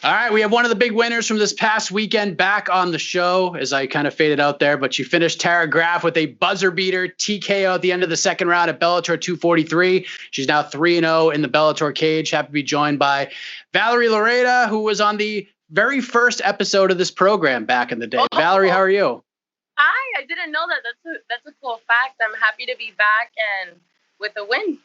All right, we have one of the big winners from this past weekend back on the show, as I kind of faded out there, but you finished Tara Graff with a buzzer beater TKO at the end of the second round at Bellator 243. She's now 3-0 in the Bellator cage. Happy to be joined by Valerie Loureda, who was on the very first episode of this program back in the day. Oh. Valerie, how are you? Hi, I didn't know that. That's a cool fact. I'm happy to be back and with a win.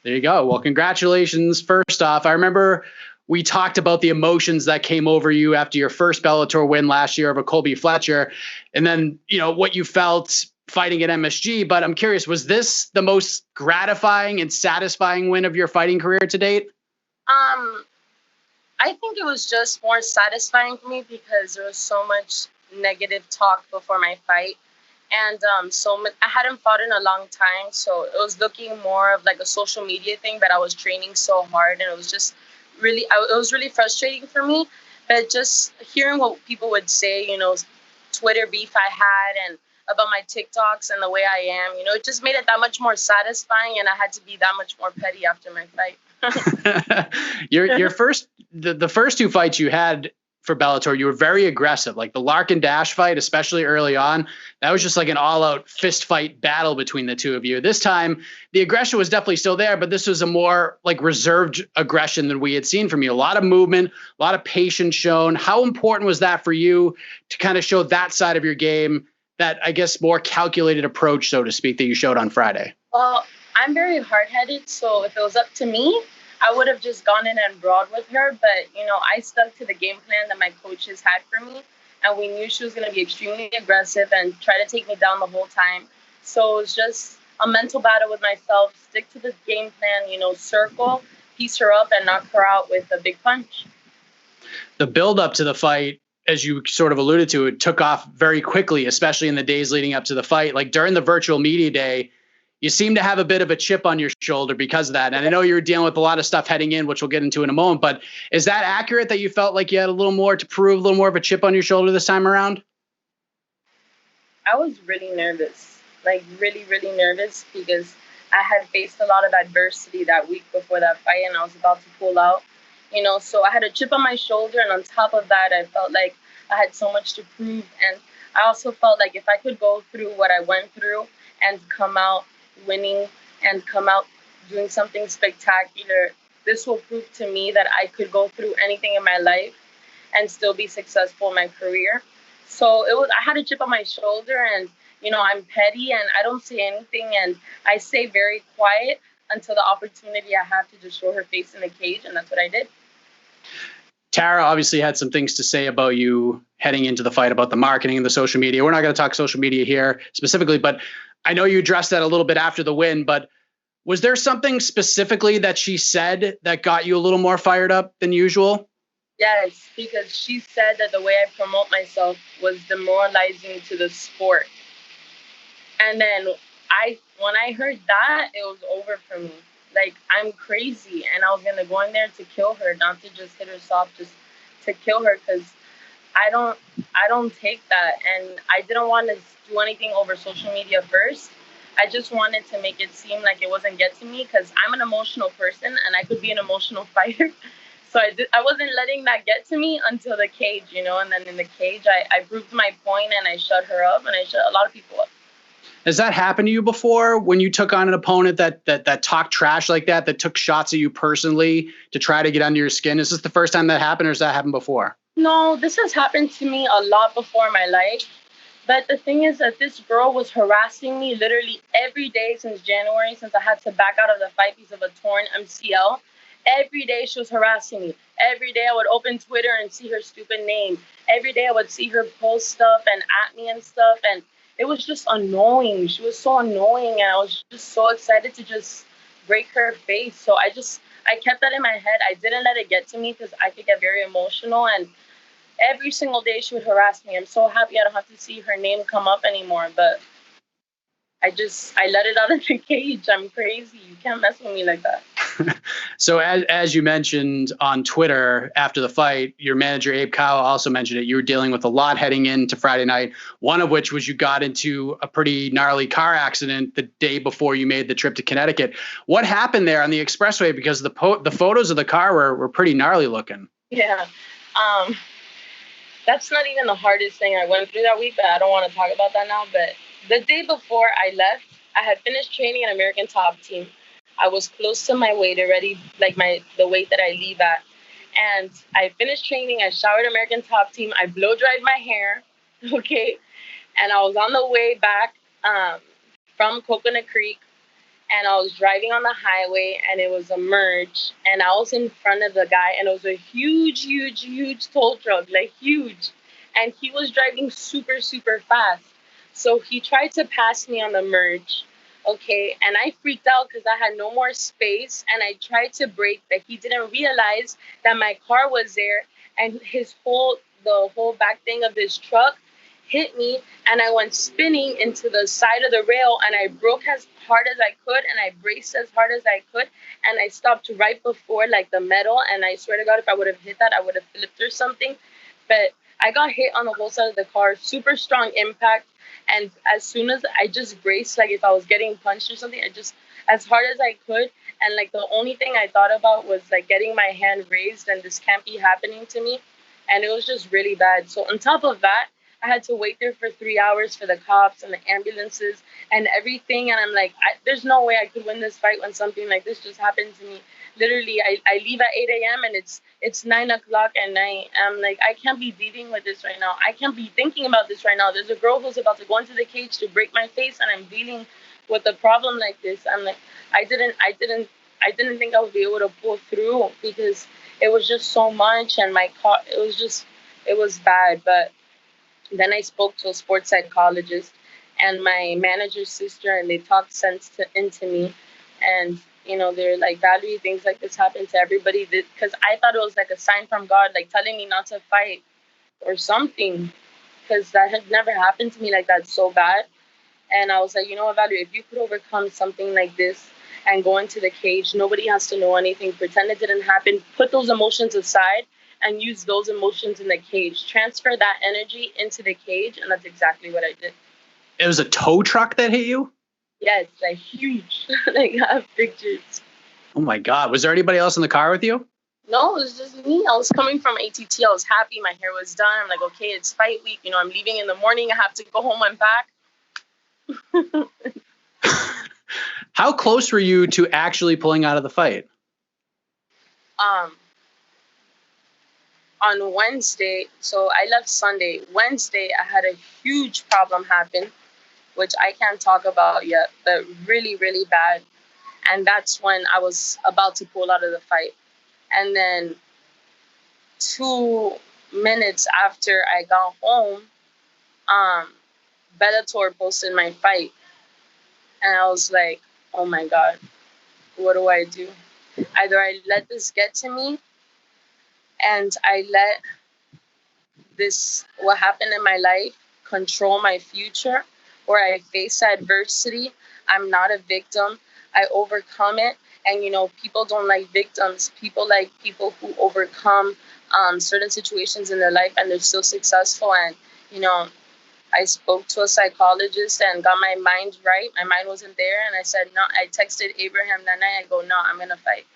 There you go. Well, congratulations. First off, I remember we talked about the emotions that came over you after your first Bellator win last year over Colby Fletcher, and then, you know, what you felt fighting at MSG. But I'm curious, was this the most gratifying and satisfying win of your fighting career to date? I think it was just more satisfying for me because there was so much negative talk before my fight. And I hadn't fought in a long time, so it was looking more of like a social media thing, but I was training so hard, and it was just it was really frustrating for me. But just hearing what people would say, you know, Twitter beef I had and about my TikToks and the way I am, you know, it just made it that much more satisfying, and I had to be that much more petty after my fight. The first two fights you had for Bellator, you were very aggressive. Like the Larkin Dash fight, especially early on, that was just like an all-out fist fight battle between the two of you. This time, the aggression was definitely still there, but this was a more like reserved aggression than we had seen from you. A lot of movement, a lot of patience shown. How important was that for you to kind of show that side of your game, that, I guess, more calculated approach, so to speak, that you showed on Friday? Well, I'm very hard-headed, so if it was up to me, I would have just gone in and brawled with her, but, you know, I stuck to the game plan that my coaches had for me, and we knew she was going to be extremely aggressive and try to take me down the whole time. So it was just a mental battle with myself, stick to the game plan, you know, circle, piece her up, and knock her out with a big punch. The build-up to the fight, as you sort of alluded to, it took off very quickly, especially in the days leading up to the fight. Like during the virtual media day, you seem to have a bit of a chip on your shoulder because of that. And I know you were dealing with a lot of stuff heading in, which we'll get into in a moment, but is that accurate that you felt like you had a little more to prove, a little more of a chip on your shoulder this time around? I was really nervous, like really, really nervous, because I had faced a lot of adversity that week before that fight, and I was about to pull out, you know, so I had a chip on my shoulder. And on top of that, I felt like I had so much to prove. And I also felt like if I could go through what I went through and come out winning and come out doing something spectacular, this will prove to me that I could go through anything in my life and still be successful in my career. So I had a chip on my shoulder, and, you know, I'm petty and I don't say anything, and I stay very quiet until the opportunity I have to just show her face in the cage, and that's what I did. Tara obviously had some things to say about you heading into the fight, about the marketing and the social media. We're not going to talk social media here specifically, but I know you addressed that a little bit after the win, but was there something specifically that she said that got you a little more fired up than usual? Yes, because she said that the way I promote myself was demoralizing to the sport. And then when I heard that, it was over for me. Like, I'm crazy, and I was going to go in there to kill her, not to just hit her soft, just to kill her, because I don't take that, and I didn't want to do anything over social media first. I just wanted to make it seem like it wasn't get to me, because I'm an emotional person and I could be an emotional fighter. So I wasn't letting that get to me until the cage, you know, and then in the cage I proved my point and I shut her up, and I shut a lot of people up. Has that happened to you before, when you took on an opponent that talked trash like that took shots at you personally to try to get under your skin? Is this the first time that happened, or has that happened before? No, this has happened to me a lot before in my life. But the thing is that this girl was harassing me literally every day since January, since I had to back out of the fight because of a torn MCL. Every day she was harassing me. Every day I would open Twitter and see her stupid name. Every day I would see her post stuff and at me and stuff. And it was just annoying. She was so annoying, and I was just so excited to just break her face. So I kept that in my head. I didn't let it get to me because I could get very emotional, and every single day she would harass me. I'm so happy I don't have to see her name come up anymore, but I let it out of the cage. I'm crazy. You can't mess with me like that. So as you mentioned on Twitter after the fight, your manager, Abe Kyle, also mentioned it. You were dealing with a lot heading into Friday night, one of which was you got into a pretty gnarly car accident the day before you made the trip to Connecticut. What happened there on the expressway? Because the photos of the car were pretty gnarly looking. Yeah. Um, that's not even the hardest thing I went through that week, but I don't want to talk about that now. But the day before I left, I had finished training an American Top Team. I was close to my weight already, like the weight that I leave at. And I finished training. I showered American Top Team. I blow dried my hair, okay? And I was on the way back from Coconut Creek, and I was driving on the highway, and it was a merge, and I was in front of the guy, and it was a huge, huge, huge tow truck, like huge, and he was driving super, super fast. So he tried to pass me on the merge, okay, and I freaked out because I had no more space, and I tried to brake, but he didn't realize that my car was there, and the whole back thing of his truck hit me, and I went spinning into the side of the rail, and I broke as hard as I could, and I braced as hard as I could, and I stopped right before like the metal, and I swear to God, if I would have hit that, I would have flipped or something. But I got hit on the whole side of the car, super strong impact, and as soon as I just braced, like if I was getting punched or something, I just as hard as I could, and like the only thing I thought about was like getting my hand raised, and this can't be happening to me, and it was just really bad. So on top of that, I had to wait there for 3 hours for the cops and the ambulances and everything. And I'm like, there's no way I could win this fight when something like this just happened to me. Literally, I leave at 8 a.m. and it's 9 o'clock at night. I'm like, I can't be dealing with this right now. I can't be thinking about this right now. There's a girl who's about to go into the cage to break my face, and I'm dealing with a problem like this. I'm like, I didn't think I would be able to pull through because it was just so much, and my car, it was bad. But then I spoke to a sports psychologist and my manager's sister, and they talked sense into me. And, they're like, Valerie, things like this happen to everybody. Because I thought it was like a sign from God, like telling me not to fight or something. Because that had never happened to me like that so bad. And I was like, you know what, Valerie, if you could overcome something like this and go into the cage, nobody has to know anything. Pretend it didn't happen. Put those emotions aside and use those emotions in the cage. Transfer that energy into the cage, and that's exactly what I did. It was a tow truck that hit you? Yes, like huge. Like I have pictures. Oh my God. Was there anybody else in the car with you? No, it was just me. I was coming from ATT. I was happy. My hair was done. I'm like, okay, it's fight week. I'm leaving in the morning. I have to go home and back. How close were you to actually pulling out of the fight? On Wednesday, so I left Sunday. Wednesday, I had a huge problem happen, which I can't talk about yet, but really, really bad. And that's when I was about to pull out of the fight. And then 2 minutes after I got home, Bellator posted my fight. And I was like, oh my God, what do I do? Either I let this get to me and I let what happened in my life control my future, or I face adversity. I'm not a victim. I overcome it. And, people don't like victims. People like people who overcome certain situations in their life and they're still successful. And, I spoke to a psychologist and got my mind right. My mind wasn't there. And I said, no, I texted Abraham that night. I go, no, I'm going to fight.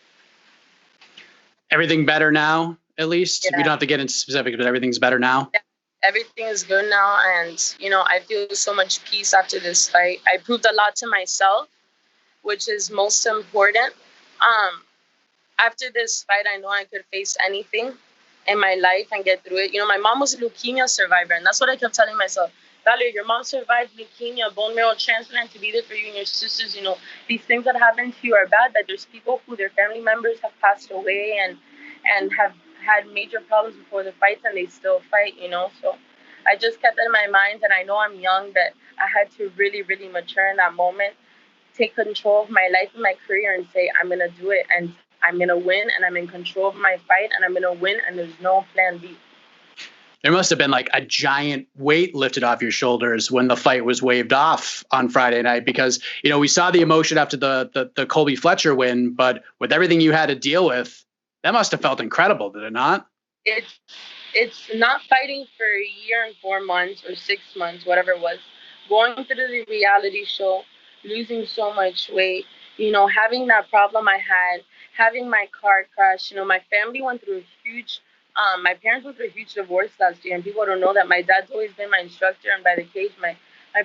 Everything better now, at least? Yeah. We don't have to get into specifics, but everything's better now? Yeah. Everything is good now. And, I feel so much peace after this fight. I proved a lot to myself, which is most important. After this fight, I know I could face anything in my life and get through it. My mom was a leukemia survivor, and that's what I kept telling myself. Valerie, your mom survived leukemia, bone marrow transplant, to be there for you and your sisters. These things that happen to you are bad, but there's people who their family members have passed away and have had major problems before the fights, and they still fight, So I just kept it in my mind, and I know I'm young, but I had to really, really mature in that moment, take control of my life and my career and say, I'm going to do it, and I'm going to win, and I'm in control of my fight, and I'm going to win, and there's no plan B. There must have been like a giant weight lifted off your shoulders when the fight was waved off on Friday night, because, we saw the emotion after the Colby Fletcher win, but with everything you had to deal with, that must have felt incredible, did it not? It's not fighting for a year and 4 months or 6 months, whatever it was, going through the reality show, losing so much weight, having that problem I had, having my car crash. My family went through a huge My parents went through a huge divorce last year, and people don't know that my dad's always been my instructor, and by the cage, my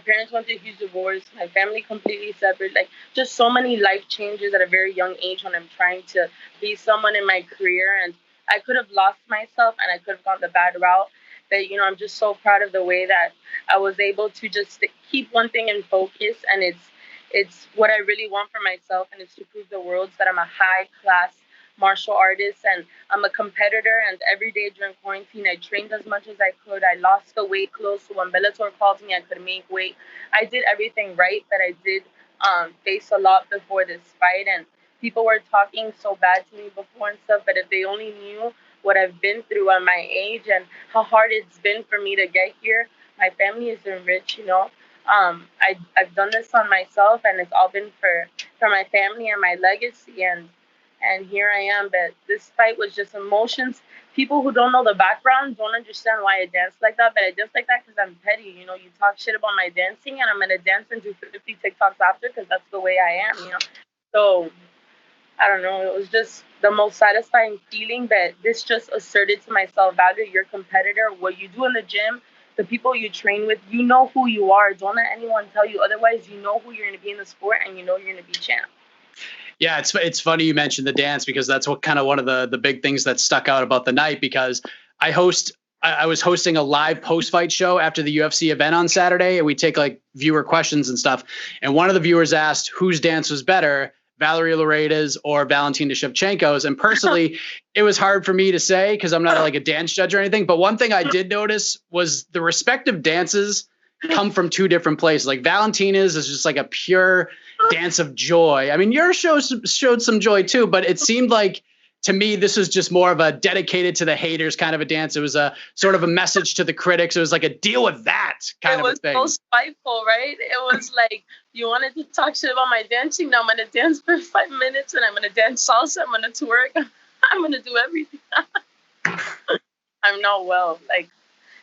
parents went through a huge divorce. My family completely separate. Like, just so many life changes at a very young age when I'm trying to be someone in my career, and I could have lost myself, and I could have gone the bad route. But I'm just so proud of the way that I was able to just keep one thing in focus, and it's what I really want for myself, and it's to prove the world that I'm a high class martial artist, and I'm a competitor. And every day during quarantine, I trained as much as I could. I lost the weight close, so when Bellator called me, I could make weight. I did everything right that I did face a lot before this fight, and people were talking so bad to me before and stuff, but if they only knew what I've been through at my age and how hard it's been for me to get here. My family is enriched. I've done this on myself, and it's all been for my family and my legacy, and here I am. But this fight was just emotions. People who don't know the background don't understand why I dance like that, but I dance like that because I'm petty. You talk shit about my dancing, and I'm gonna dance and do 50 TikToks after because that's the way I am. So I don't know. It was just the most satisfying feeling that this just asserted to myself, Valerie, you're a competitor. What you do in the gym, the people you train with, you know who you are. Don't let anyone tell you otherwise. You know who you're going to be in the sport, and you know you're going to be champ. Yeah, it's funny you mentioned the dance, because that's what kind of one of the big things that stuck out about the night, because I was hosting a live post-fight show after the UFC event on Saturday, and we take like viewer questions and stuff. And one of the viewers asked whose dance was better, Valerie Loureda's or Valentina Shevchenko's. And personally, it was hard for me to say because I'm not like a dance judge or anything. But one thing I did notice was the respective dances come from two different places. Like Valentina's is just like a pure dance of joy. I mean, yours showed some joy too, but it seemed like, to me, this was just more of a dedicated to the haters kind of a dance. It was a sort of a message to the critics. It was like a deal with that kind of a thing. It was so spiteful, right? It was like, you wanted to talk shit about my dancing. Now I'm going to dance for 5 minutes, and I'm going to dance salsa. I'm going to twerk. I'm going to do everything. I'm not well. Like,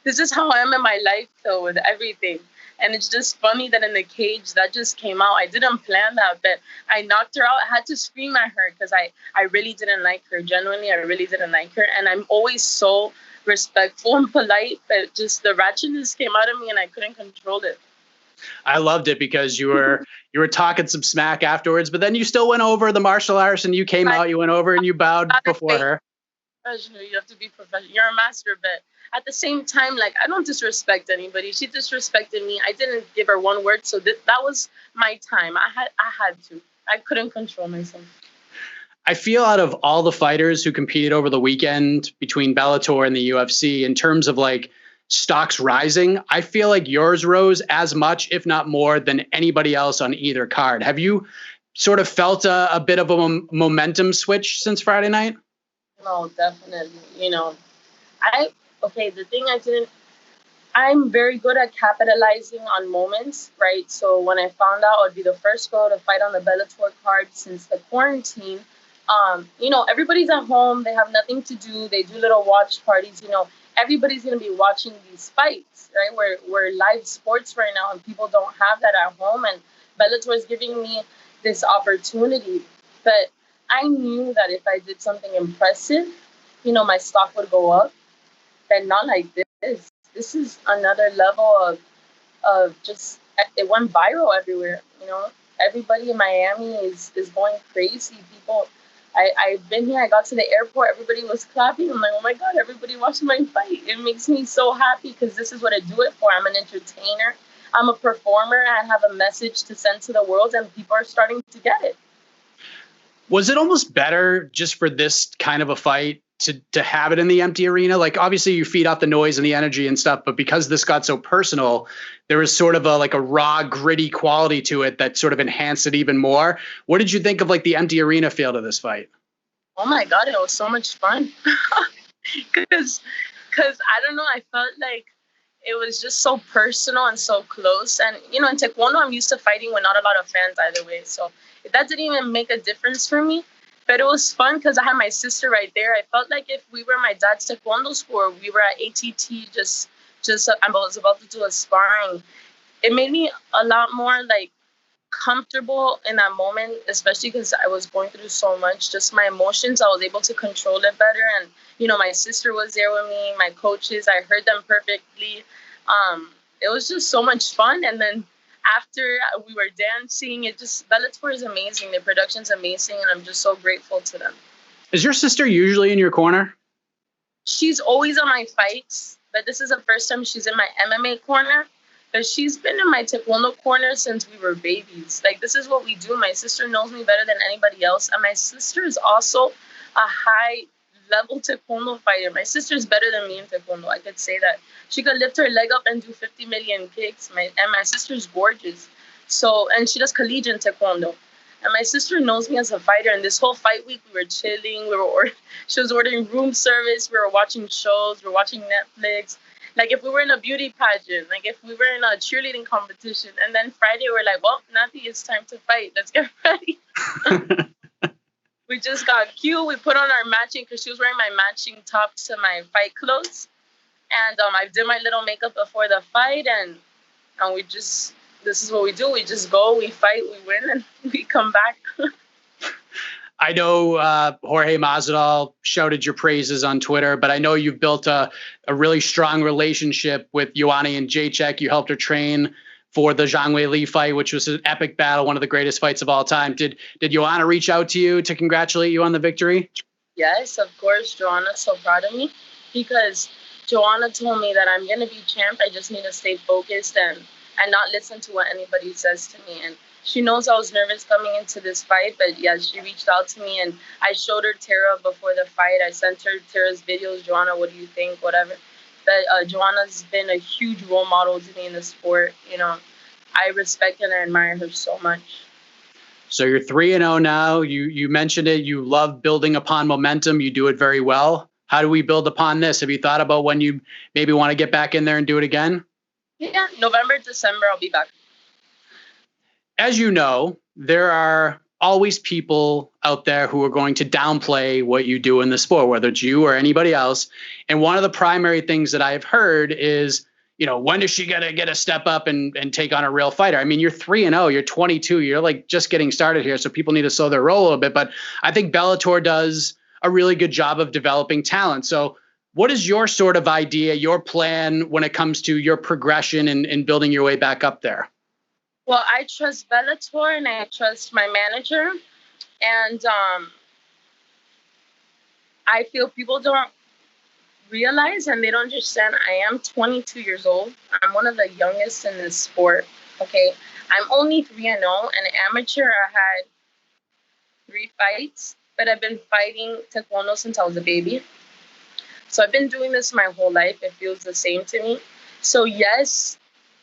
this is how I am in my life, though, with everything. And it's just funny that in the cage, that just came out. I didn't plan that, but I knocked her out. I had to scream at her because I really didn't like her. Genuinely, I really didn't like her. And I'm always so respectful and polite, but just the ratchetness came out of me and I couldn't control it. I loved it because you were talking some smack afterwards, but then you still went over the martial arts and you came out, you went over and you bowed before her. You have to be professional. You're a master, but at the same time, like, I don't disrespect anybody. She disrespected me. I didn't give her one word, so that was my time. I had to. I couldn't control myself. I feel out of all the fighters who competed over the weekend between Bellator and the UFC, in terms of like stocks rising, I feel like yours rose as much, if not more, than anybody else on either card. Have you sort of felt a bit of a momentum switch since Friday night? No, definitely. The thing I'm very good at capitalizing on moments, right? So when I found out I'd be the first girl to fight on the Bellator card since the quarantine, everybody's at home, they have nothing to do, they do little watch parties, everybody's going to be watching these fights, right? We're live sports right now, and people don't have that at home, and Bellator is giving me this opportunity. But I knew that if I did something impressive, my stock would go up, but not like this. This is another level of just, it went viral everywhere. Everybody in Miami is going crazy. People, I've been here, I got to the airport, everybody was clapping. I'm like, oh my God, everybody watching my fight. It makes me so happy because this is what I do it for. I'm an entertainer. I'm a performer. I have a message to send to the world, and people are starting to get it. Was it almost better just for this kind of a fight to have it in the empty arena? Like, obviously you feed off the noise and the energy and stuff, but because this got so personal, there was sort of a raw, gritty quality to it that sort of enhanced it even more. What did you think of like the empty arena feel to this fight? Oh my God, it was so much fun. Because I don't know, I felt like it was just so personal and so close. And, in Taekwondo, I'm used to fighting with not a lot of fans either way. So that didn't even make a difference for me. But it was fun because I had my sister right there. I felt like if we were my dad's Taekwondo school, we were at ATT, I was about to do a sparring. It made me a lot more like comfortable in that moment, especially because I was going through so much. Just my emotions, I was able to control it better. And, my sister was there with me, my coaches, I heard them perfectly. It was just so much fun. And then after we were dancing, Bellator is amazing. The production's amazing, and I'm just so grateful to them. Is your sister usually in your corner? She's always on my fights, but this is the first time she's in my MMA corner. But she's been in my taekwondo corner since we were babies. Like, this is what we do. My sister knows me better than anybody else. And my sister is also a high-level taekwondo fighter. My sister's better than me in taekwondo. I could say that. She could lift her leg up and do 50 million kicks. And my sister's gorgeous. And she does collegiate taekwondo. And my sister knows me as a fighter. And this whole fight week, we were chilling. She was ordering room service. We were watching shows. We were watching Netflix. Like, if we were in a beauty pageant, like if we were in a cheerleading competition, and then Friday we're like, well, Natty, it's time to fight. Let's get ready. We just got cute. We put on our matching, because she was wearing my matching top to my fight clothes. And I did my little makeup before the fight, and this is what we do. We just go, we fight, we win, and we come back. I know Jorge Masvidal shouted your praises on Twitter, but I know you've built a really strong relationship with Joanna and Jacek. You helped her train for the Zhang Weili fight, which was an epic battle, one of the greatest fights of all time. Did Joanna reach out to you to congratulate you on the victory? Yes, of course. Joanna's so proud of me, because Joanna told me that I'm going to be champ. I just need to stay focused and not listen to what anybody says to me. And she knows I was nervous coming into this fight, but yeah, she reached out to me, and I showed her Tara before the fight. I sent her Tara's videos. Joanna, what do you think? Whatever. But Joanna's been a huge role model to me in the sport. I respect and I admire her so much. So you're 3-0 now. You mentioned it. You love building upon momentum. You do it very well. How do we build upon this? Have you thought about when you maybe want to get back in there and do it again? Yeah, November, December, I'll be back. As you know, there are always people out there who are going to downplay what you do in the sport, whether it's you or anybody else. And one of the primary things that I've heard is, when is she going to get a step up and take on a real fighter? I mean, you're 3-0, you're 22, you're like just getting started here. So people need to slow their roll a little bit. But I think Bellator does a really good job of developing talent. So what is your sort of idea, your plan when it comes to your progression and building your way back up there? Well, I trust Bellator and I trust my manager. And I feel people don't realize and they don't understand I am 22 years old. I'm one of the youngest in this sport. Okay. I'm only 3-0. An amateur, I had 3 fights, but I've been fighting taekwondo since I was a baby. So I've been doing this my whole life. It feels the same to me. So yes,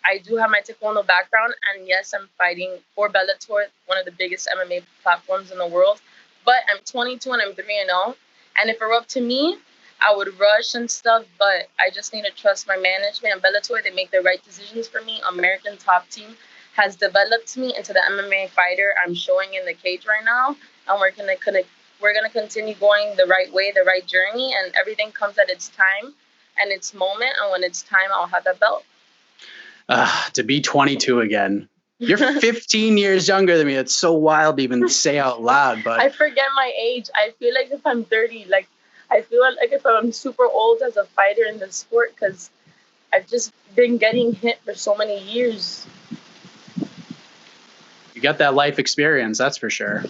I do have my taekwondo background, and yes, I'm fighting for Bellator, one of the biggest MMA platforms in the world. But I'm 22 and I'm 3-0. And if it were up to me, I would rush and stuff, but I just need to trust my management and Bellator. They make the right decisions for me. American Top Team has developed me into the MMA fighter I'm showing in the cage right now. And we're gonna continue going the right way, the right journey, and everything comes at its time and its moment. And when it's time, I'll have that belt. To be 22 again. You're 15 years younger than me. It's so wild to even say out loud. But I forget my age. I feel like if I'm 30, I feel like if I'm super old as a fighter in the sport, because I've just been getting hit for so many years. You got that life experience, that's for sure.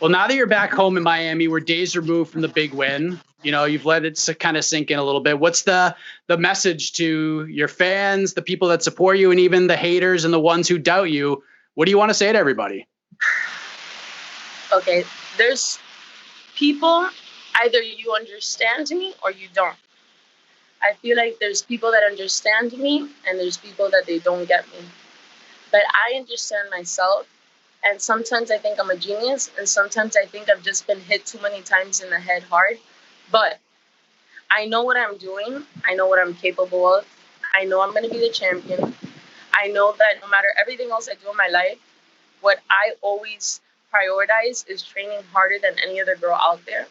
Well, now that you're back home in Miami, we're days removed from the big win. You've let it kind of sink in a little bit. What's the message to your fans, the people that support you, and even the haters and the ones who doubt you? What do you want to say to everybody? Okay, there's people, either you understand me or you don't. I feel like there's people that understand me and there's people that they don't get me. But I understand myself. And sometimes I think I'm a genius, and sometimes I think I've just been hit too many times in the head hard. But I know what I'm doing. I know what I'm capable of. I know I'm going to be the champion. I know that no matter everything else I do in my life, what I always prioritize is training harder than any other girl out there.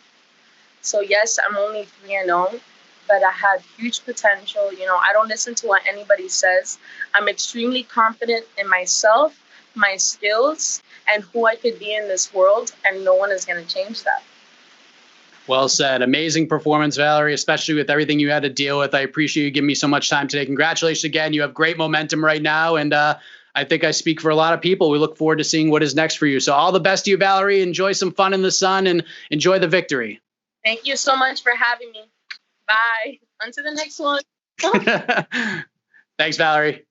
So yes, I'm only 3-0, but I have huge potential. I don't listen to what anybody says. I'm extremely confident in myself, my skills and who I could be in this world, and no one is going to change that. Well said. Amazing performance, Valerie, especially with everything you had to deal with. I appreciate you giving me so much time today. Congratulations again. You have great momentum right now, and I think I speak for a lot of people. We look forward to seeing what is next for you. So all the best to you, Valerie. Enjoy some fun in the sun and enjoy the victory. Thank you so much for having me. Bye. On to the next one. Thanks, Valerie.